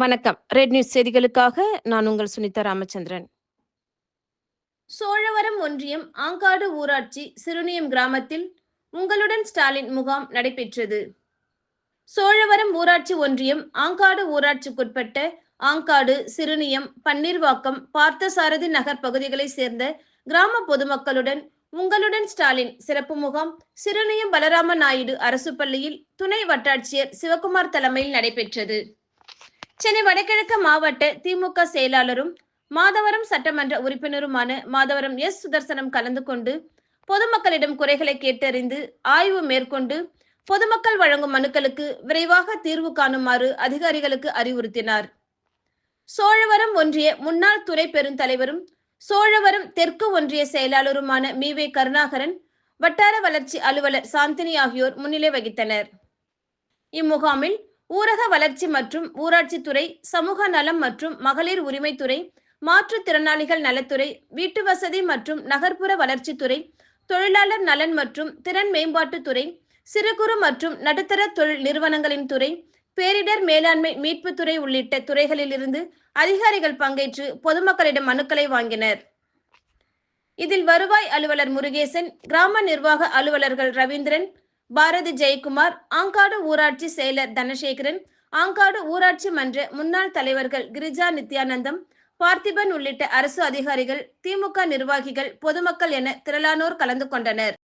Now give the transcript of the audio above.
வணக்கம். Red news செய்திகளுக்காக நான் உங்கள் சுனிதா ராமச்சந்திரன். சோழவரம் ஒன்றியம் ஆங்காடு ஊராட்சி சிறுனியம் கிராமத்தில் உங்களுடன் ஸ்டாலின் முகாம் நடைபெற்றது. சோழவரம் ஊராட்சி ஒன்றியம் ஆங்காடு ஊராட்சிக்குட்பட்ட ஆங்காடு, சிறுனியம், பன்னீர்வாக்கம், பார்த்தசாரதி நகர் பகுதிகளை சேர்ந்த கிராம பொதுமக்களுடன் உங்களுடன் ஸ்டாலின் சிறப்பு முகாம் சிறுனியம் பலராம நாயுடு அரசு பள்ளியில் துணை வட்டாட்சியர் சிவகுமார் தலைமையில் நடைபெற்றது. சென்னை வடகிழக்கு மாவட்ட திமுக செயலாளரும் மாதவரம் சட்டமன்ற உறுப்பினருமான மாதவரம் எஸ். சுதர்சனம் கலந்து கொண்டு பொதுமக்களிடம் குறைகளை கேட்டறிந்து ஆய்வு மேற்கொண்டு பொதுமக்கள் வழங்கும் மனுக்களுக்கு விரைவாக தீர்வு காணுமாறு அதிகாரிகளுக்கு அறிவுறுத்தினார். சோழவரம் ஒன்றிய முன்னாள் துறை பெருந்தலைவரும் சோழவரம் தெற்கு ஒன்றிய செயலாளருமான மீ. கருணாகரன், வட்டார வளர்ச்சி அலுவலர் சாந்தினி ஆகியோர் முன்னிலை வகித்தனர். இம்முகாமில் ஊரக வளர்ச்சி மற்றும் ஊராட்சித்துறை, சமூக நலம் மற்றும் மகளிர் உரிமைத்துறை, மாற்றுத்திறனாளிகள் நலத்துறை, வீட்டு வசதி மற்றும் நகர்ப்புற வளர்ச்சித்துறை, தொழிலாளர் நலன் மற்றும் திறன் மேம்பாட்டுத்துறை, சிறு குறு மற்றும் நடுத்தர தொழில் நிறுவனங்களின் துறை, பேரிடர் மேலாண்மை மீட்புத்துறை உள்ளிட்ட துறைகளிலிருந்து அதிகாரிகள் பங்கேற்று பொதுமக்களிடம் மனுக்களை வாங்கினர். இதில் வருவாய் அலுவலர் முருகேசன், கிராம நிர்வாக அலுவலர்கள் ரவீந்திரன், பாரதி ஜெயக்குமார், ஆங்காடு ஊராட்சி செயலர் தனசேகரன், ஆங்காடு ஊராட்சி மன்ற முன்னாள் தலைவர்கள் கிரிஜா நித்யானந்தம், பார்த்திபன் உள்ளிட்ட அரசு அதிகாரிகள், திமுக நிர்வாகிகள், பொதுமக்கள் என திரளானோர் கலந்து கொண்டனர்.